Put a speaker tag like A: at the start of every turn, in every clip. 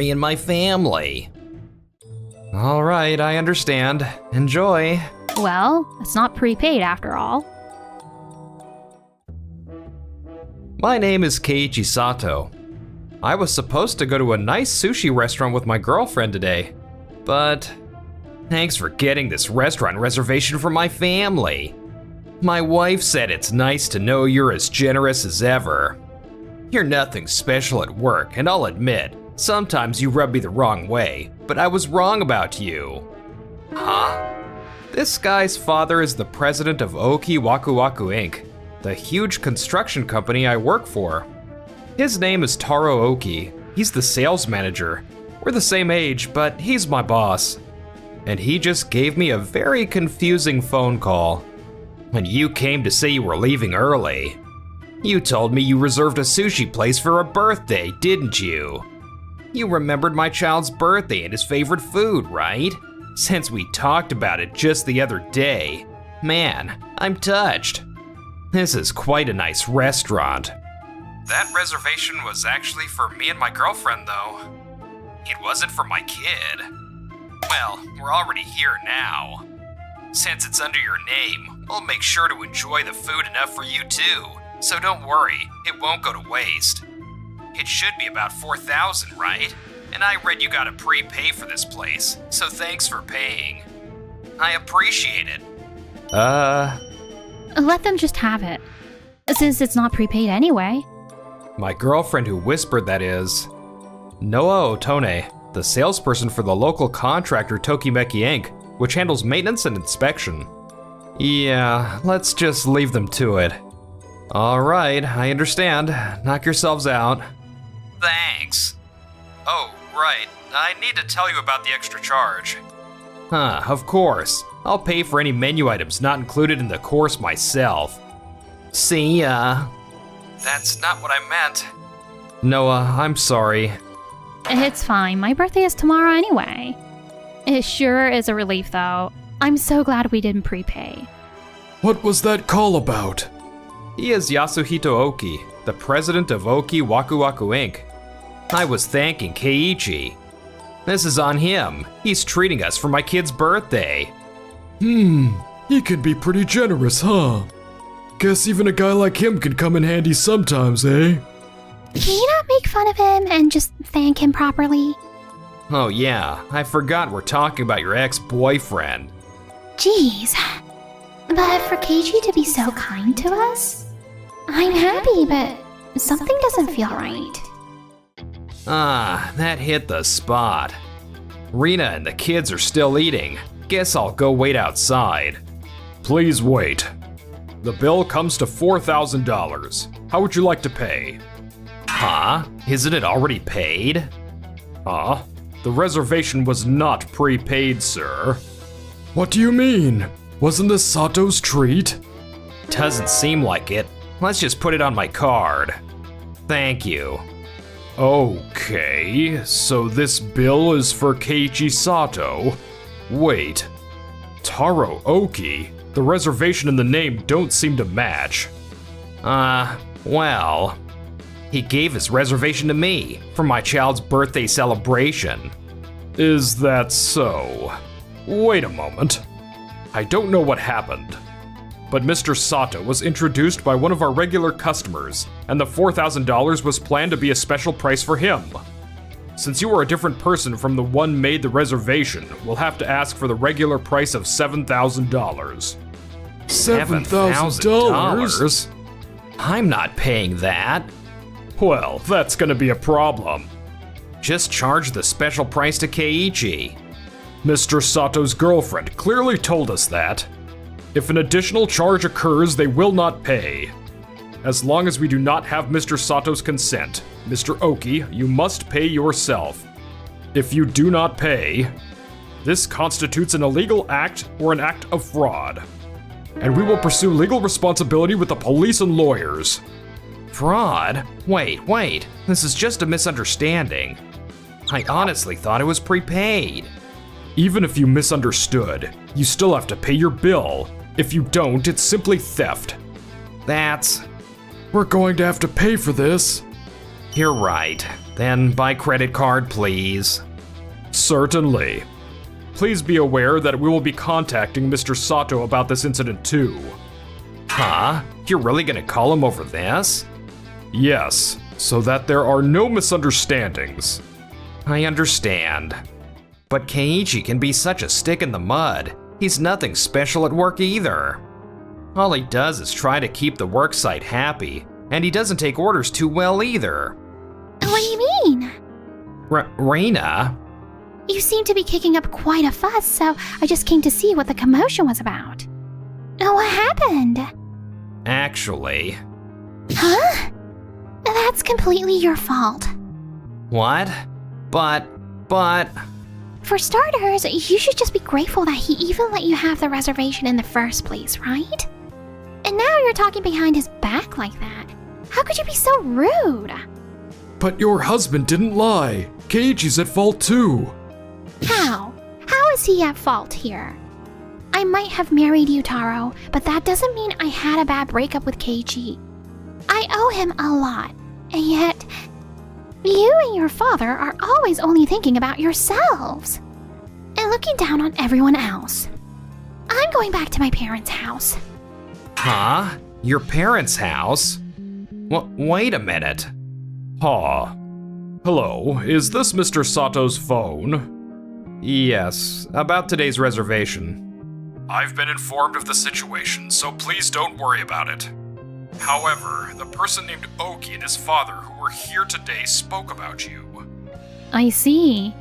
A: me and my family. All right, I understand. Enjoy.
B: Well, it's not prepaid after all.
A: My name is Keiichi Sato. I was supposed to go to a nice sushi restaurant with my girlfriend today, but thanks for getting this restaurant reservation for my family. My wife said it's nice to know you're as generous as ever. You're nothing special at work, and I'll admit, sometimes you rub me the wrong way, but I was wrong about you. Huh? This guy's father is the president of Oki Waku Waku Inc., the huge construction company I work for. His name is Taro Oki. He's the sales manager. We're the same age, but he's my boss. And he just gave me a very confusing phone call. When you came to say you were leaving early, you told me you reserved a sushi place for a birthday, didn't you? You remembered my child's birthday and his favorite food, right? Since we talked about it just the other day. Man, I'm touched. This is quite a nice restaurant. That reservation was actually for me and my girlfriend, though. It wasn't for my kid. Well, we're already here now. Since it's under your name, we'll make sure to enjoy the food enough for you too. So don't worry, it won't go to waste. It should be about 4,000, right? And I read you gotta prepay for this place, so thanks for paying. I appreciate it.
B: Let them just have it, since it's not prepaid anyway.
A: My girlfriend who whispered that is Noa Otone, the salesperson for the local contractor Tokimeki Inc., which handles maintenance and inspection. Yeah, let's just leave them to it. All right, I understand. Knock yourselves out. Thanks. Oh, right. I need to tell you about the extra charge. Huh, of course. I'll pay for any menu items not included in the course myself. See ya. That's not what I meant. Noah, I'm sorry.
B: It's fine, my birthday is tomorrow anyway. It sure is a relief though. I'm so glad we didn't prepay.
C: What was that call about?
A: He is Yasuhito Oki, the president of Oki Waku Waku Inc. I was thanking Keiichi. This is on him. He's treating us for my kid's birthday.
C: He can be pretty generous, huh? Guess even a guy like him can come in handy sometimes, eh?
B: Can you not make fun of him and just thank him properly?
A: Oh yeah, I forgot we're talking about your ex-boyfriend.
B: Jeez. But for Keiji to be so kind to us? I'm happy, but something doesn't feel right.
A: Ah, that hit the spot. Rina and the kids are still eating. Guess I'll go wait outside.
C: Please wait. The bill comes to $4,000. How would you like to pay?
A: Huh? Isn't it already paid?
C: The reservation was not prepaid, sir. What do you mean? Wasn't this Sato's treat?
A: Doesn't seem like it. Let's just put it on my card. Thank you.
C: Okay, so this bill is for Keiichi Sato. Wait, Taro Oki? The reservation and the name don't seem to match.
A: Well, he gave his reservation to me for my child's birthday celebration.
C: Is that so? Wait a moment. I don't know what happened, but Mr. Sato was introduced by one of our regular customers, and the $4,000 was planned to be a special price for him. Since you are a different person from the one made the reservation, we'll have to ask for the regular price of $7,000.
A: $7,000? I'm not paying that.
C: Well, that's gonna be a problem.
A: Just charge the special price to Keiichi.
C: Mr. Sato's girlfriend clearly told us that. If an additional charge occurs, they will not pay. As long as we do not have Mr. Sato's consent, Mr. Oki, you must pay yourself. If you do not pay, this constitutes an illegal act or an act of fraud. And we will pursue legal responsibility with the police and lawyers.
A: Fraud? Wait, this is just a misunderstanding. I honestly thought it was prepaid.
C: Even if you misunderstood, you still have to pay your bill. If you don't, it's simply theft.
A: That's...
C: We're going to have to pay for this.
A: You're right. Then by credit card, please.
C: Certainly. Please be aware that we will be contacting Mr. Sato about this incident too.
A: Huh? You're really gonna call him over this?
C: Yes, so that there are no misunderstandings.
A: I understand. But Keiichi can be such a stick in the mud. He's nothing special at work either. All he does is try to keep the worksite happy, and he doesn't take orders too well either.
B: What do you mean?
A: Reina?
B: You seem to be kicking up quite a fuss, so I just came to see what the commotion was about. What happened?
A: Actually...
B: Huh? That's completely your fault.
A: What? But...
B: For starters, you should just be grateful that he even let you have the reservation in the first place, right? And now you're talking behind his back like that. How could you be so rude?
C: But your husband didn't lie. Keiichi's at fault too.
B: How? How is he at fault here? I might have married you, Taro, but that doesn't mean I had a bad breakup with Keiichi. I owe him a lot, and yet, you and your father are always only thinking about yourselves and looking down on everyone else. I'm going back to my parents' house.
A: Huh? Your parents' house? Wait a minute.
C: Hello, is this Mr. Sato's phone?
A: Yes, about today's reservation.
C: I've been informed of the situation, so please don't worry about it. However, the person named Oki and his father who were here today spoke about you.
D: I see.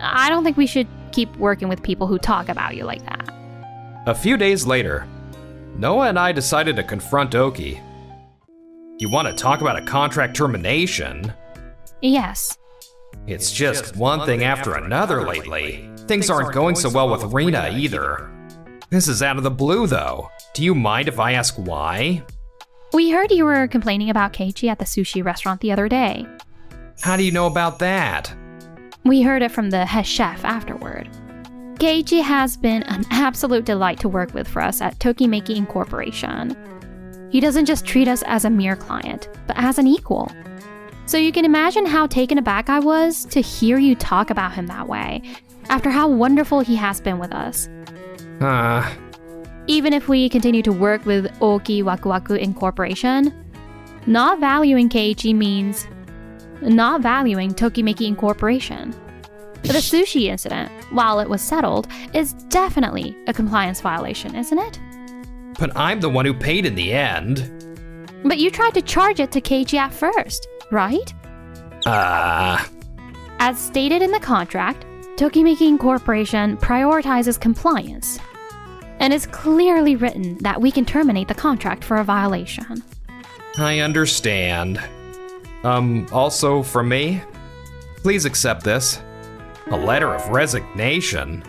D: I don't think we should keep working with people who talk about you like that.
A: A few days later, Noah and I decided to confront Oki. You want to talk about a contract termination?
D: Yes.
A: It's just one thing after another lately. Things aren't going so well with Rena either. This is out of the blue though. Do you mind if I ask why?
D: We heard you were complaining about Keiichi at the sushi restaurant the other day.
A: How do you know about that?
D: We heard it from the head chef afterward. Keiichi has been an absolute delight to work with for us at Tokimeki Incorporation. He doesn't just treat us as a mere client, but as an equal. So you can imagine how taken aback I was to hear you talk about him that way, after how wonderful he has been with us. Even if we continue to work with Oki Waku Waku Incorporation, not valuing Keiichi means not valuing Tokimeki Incorporation. The sushi incident, while it was settled, is definitely a compliance violation, isn't it?
A: But I'm the one who paid in the end.
D: But you tried to charge it to Keiichi at first, right? As stated in the contract, Tokimeki Incorporation prioritizes compliance. And it's clearly written that we can terminate the contract for a violation.
A: I understand. Also from me, please accept this. A letter of resignation.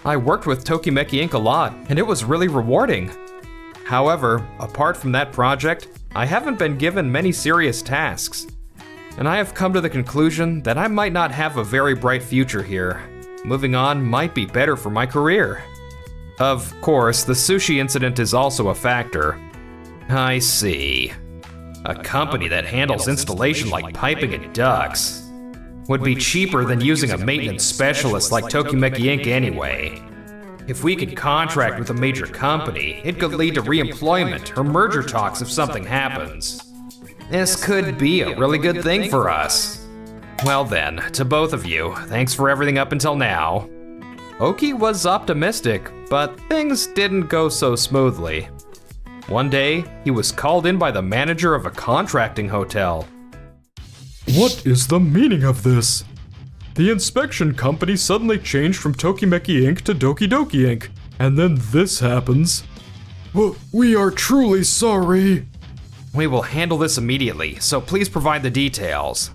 A: I worked with Tokimeki Inc. a lot, and it was really rewarding. However, apart from that project, I haven't been given many serious tasks. And I have come to the conclusion that I might not have a very bright future here. Moving on might be better for my career. Of course, the sushi incident is also a factor. I see. A company that handles installation like piping and ducts would be cheaper than using a maintenance specialist like Tokimeki Inc. anyway. If we could contract with a major company, it could lead to re-employment or merger talks if something happens. This could be a really good thing for us. Well then, to both of you, thanks for everything up until now. Oki was optimistic, but things didn't go so smoothly. One day, he was called in by the manager of a contracting hotel.
C: What is the meaning of this? The inspection company suddenly changed from Tokimeki Inc. to Doki Doki Inc. And then this happens. We are truly sorry.
A: We will handle this immediately, so please provide the details.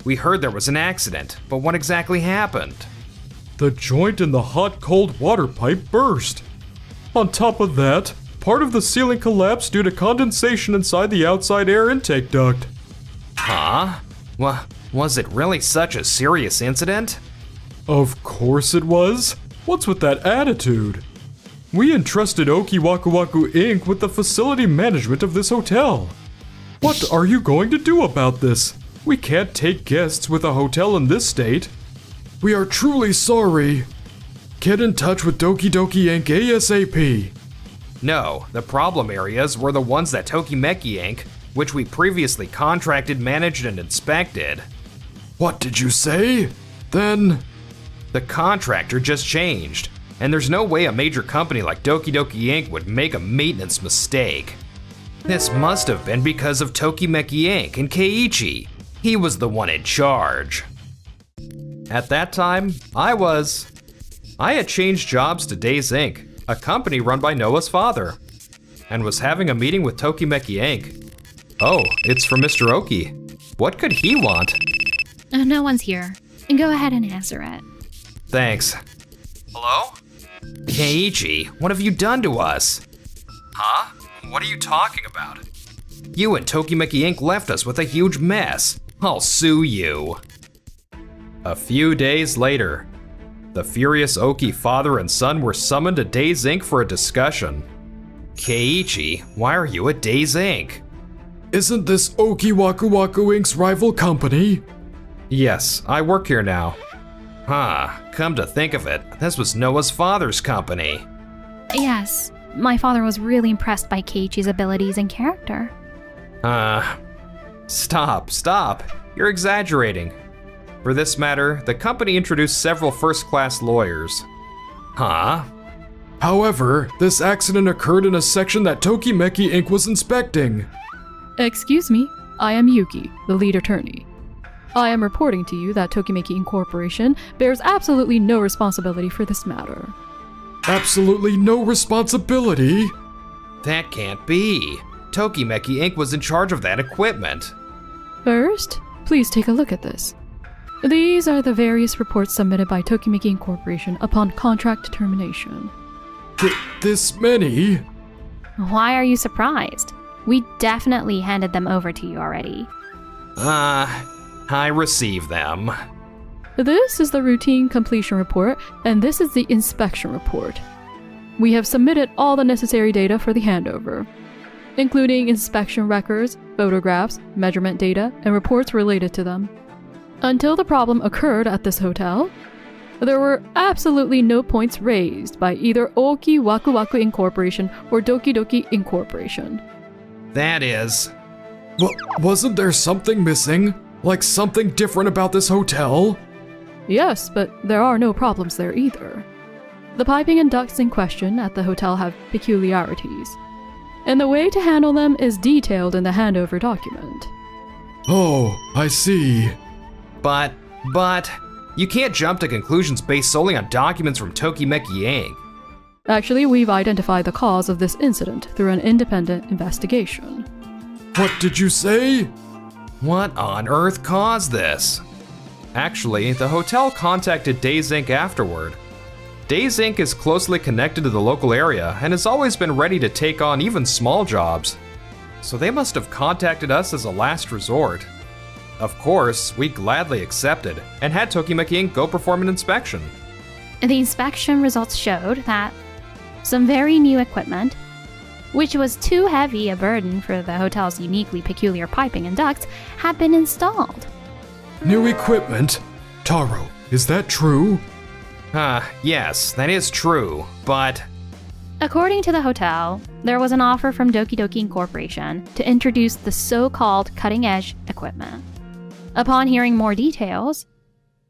A: We heard there was an accident, but what exactly happened?
C: The joint in the hot-cold water pipe burst. On top of that, part of the ceiling collapsed due to condensation inside the outside air intake duct.
A: Huh? Was it really such a serious incident?
C: Of course it was. What's with that attitude? We entrusted Oki Waku Waku Inc. with the facility management of this hotel. What are you going to do about this? We can't take guests with a hotel in this state. We are truly sorry. Get in touch with Doki Doki Inc. ASAP.
A: No, the problem areas were the ones that Tokimeki Inc., which we previously contracted, managed, and inspected.
C: What did you say? Then...
A: The contractor just changed, and there's no way a major company like Doki Doki Inc. would make a maintenance mistake. This must have been because of Tokimeki Inc. and Keiichi. He was the one in charge. At that time, I had changed jobs to Days Inc., a company run by Noah's father, and was having a meeting with Tokimeki Inc. Oh, it's from Mr. Oki. What could he want?
D: No one's here. Go ahead and answer it.
A: Thanks. Hello? Keiichi, what have you done to us? Huh? What are you talking about? You and Tokimeki Inc. left us with a huge mess. I'll sue you. A few days later, the furious Oki father and son were summoned to Days Inc. for a discussion. Keiichi, why are you at Days Inc.?
C: Isn't this Oki Waku Waku Inc.'s rival company?
A: Yes, I work here now. Huh, come to think of it, this was Noah's father's company.
D: Yes, my father was really impressed by Keiichi's abilities and character.
A: Stop. You're exaggerating. For this matter, the company introduced several first-class lawyers. Huh?
C: However, this accident occurred in a section that Tokimeki Inc. was inspecting.
E: Excuse me, I am Yuki, the lead attorney. I am reporting to you that Tokimeki Incorporation bears absolutely no responsibility for this matter.
C: Absolutely no responsibility?
A: That can't be. Tokimeki Inc. was in charge of that equipment.
E: First, please take a look at this. These are the various reports submitted by Tokimeki Incorporation upon contract termination.
C: This many?
D: Why are you surprised? We definitely handed them over to you already.
A: I received them.
E: This is the routine completion report, and this is the inspection report. We have submitted all the necessary data for the handover, including inspection records, photographs, measurement data, and reports related to them. Until the problem occurred at this hotel, there were absolutely no points raised by either Oki Waku Waku Incorporation or Doki Doki Incorporation.
A: That is...
C: Wasn't there something missing? Like something different about this hotel?
E: Yes, but there are no problems there either. The piping and ducts in question at the hotel have peculiarities, and the way to handle them is detailed in the handover document.
C: Oh, I see.
A: But, you can't jump to conclusions based solely on documents from Tokimeki Inc.
E: Actually, we've identified the cause of this incident through an independent investigation.
C: What did you say?
A: What on earth caused this? Actually, the hotel contacted Days Inc. afterward. Days Inc. is closely connected to the local area and has always been ready to take on even small jobs. So they must have contacted us as a last resort. Of course, we gladly accepted and had Tokimeki Inc. go perform an inspection.
D: The inspection results showed that some very new equipment, which was too heavy a burden for the hotel's uniquely peculiar piping and ducts, had been installed.
C: New equipment? Taro, is that true?
A: Yes, that is true, but...
D: According to the hotel, there was an offer from Doki Doki Incorporation to introduce the so-called cutting-edge equipment. Upon hearing more details,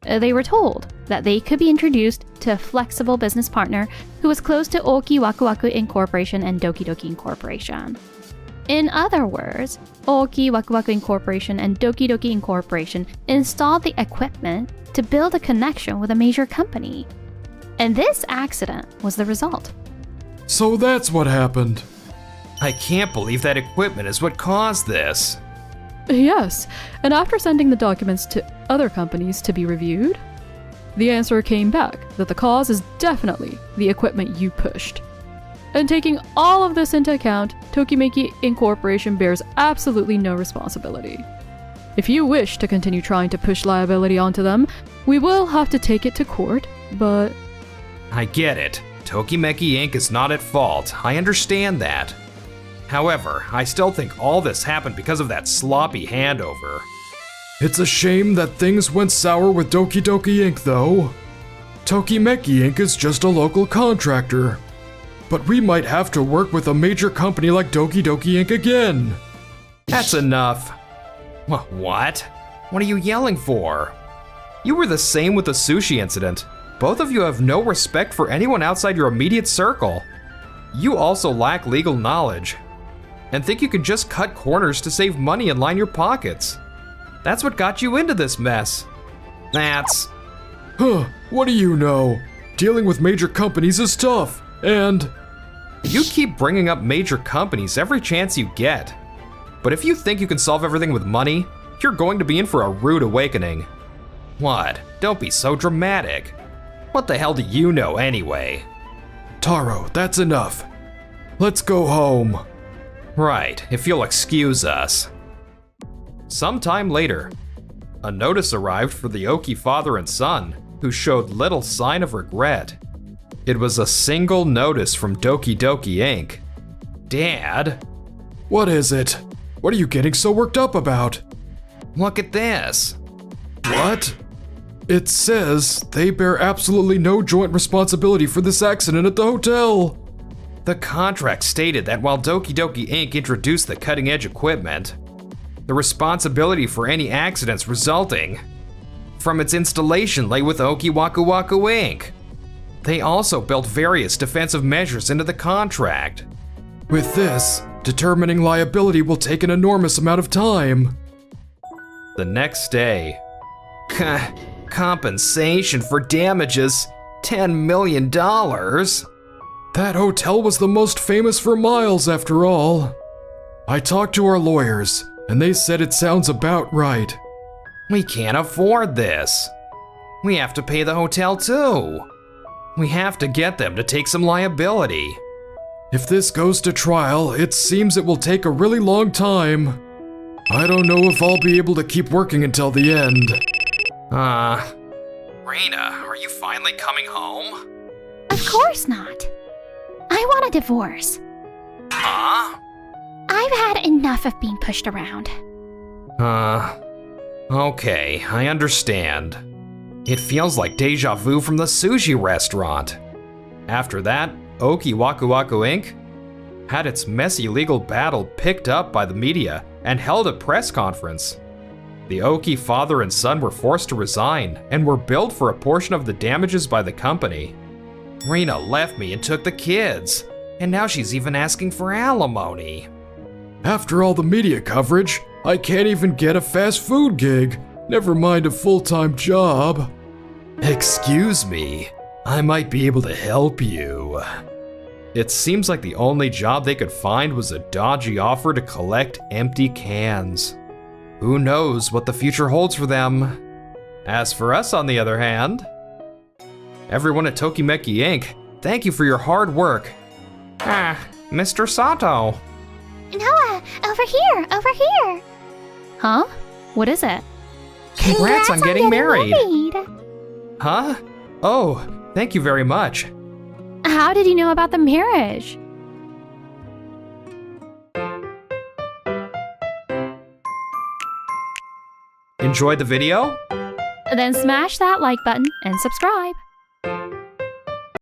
D: they were told that they could be introduced to a flexible business partner who was close to Oki Waku Waku Incorporation and Doki Doki Incorporation. In other words, Oki Waku Waku Incorporation and Doki Doki Incorporation installed the equipment to build a connection with a major company. And this accident was the result.
C: So that's what happened.
A: I can't believe that equipment is what caused this.
E: Yes, and after sending the documents to other companies to be reviewed, the answer came back that the cause is definitely the equipment you pushed. And taking all of this into account, Tokimeki Incorporation bears absolutely no responsibility. If you wish to continue trying to push liability onto them, we will have to take it to court, but...
A: I get it. Tokimeki Inc. is not at fault. I understand that. However, I still think all this happened because of that sloppy handover.
C: It's a shame that things went sour with Doki Doki Inc. though. Tokimeki Inc. is just a local contractor. But we might have to work with a major company like Doki Doki Inc. again.
A: That's enough. What? What are you yelling for? You were the same with the sushi incident. Both of you have no respect for anyone outside your immediate circle. You also lack legal knowledge, and think you can just cut corners to save money and line your pockets. That's what got you into this mess. That's...
C: Huh, what do you know? Dealing with major companies is tough, and...
A: You keep bringing up major companies every chance you get. But if you think you can solve everything with money, you're going to be in for a rude awakening. What? Don't be so dramatic. What the hell do you know anyway?
C: Taro, that's enough. Let's go home.
A: Right, if you'll excuse us. Sometime later, a notice arrived for the Oki father and son, who showed little sign of regret. It was a single notice from Doki Doki Inc. Dad?
C: What is it? What are you getting so worked up about?
A: Look at this.
C: What? It says they bear absolutely no joint responsibility for this accident at the hotel.
A: The contract stated that while Doki Doki Inc. introduced the cutting-edge equipment, the responsibility for any accidents resulting from its installation lay with Oki Waku Waku Inc. They also built various defensive measures into the contract.
C: With this, determining liability will take an enormous amount of time.
A: The next day, compensation for damages, $10 million?
C: That hotel was the most famous for miles after all. I talked to our lawyers, and they said it sounds about right.
A: We can't afford this. We have to pay the hotel too. We have to get them to take some liability.
C: If this goes to trial, it seems it will take a really long time. I don't know if I'll be able to keep working until the end.
A: Reina, are you finally coming home?
B: Of course not. I want a divorce.
A: Huh?
B: I've had enough of being pushed around.
A: Okay, I understand. It feels like deja vu from the sushi restaurant. After that, Oki Waku Waku Inc. had its messy legal battle picked up by the media and held a press conference. The Oki father and son were forced to resign and were billed for a portion of the damages by the company. Rena left me and took the kids, and now she's even asking for alimony.
C: After all the media coverage, I can't even get a fast food gig, never mind a full-time job.
A: Excuse me, I might be able to help you. It seems like the only job they could find was a dodgy offer to collect empty cans. Who knows what the future holds for them? As for us, on the other hand, everyone at Tokimeki Inc., thank you for your hard work. Mr. Sato.
B: Noah, over here.
D: Huh? What is it?
A: Congrats on getting married. Huh? Oh, thank you very much.
D: How did you know about the marriage?
A: Enjoyed the video?
D: Then smash that like button and subscribe.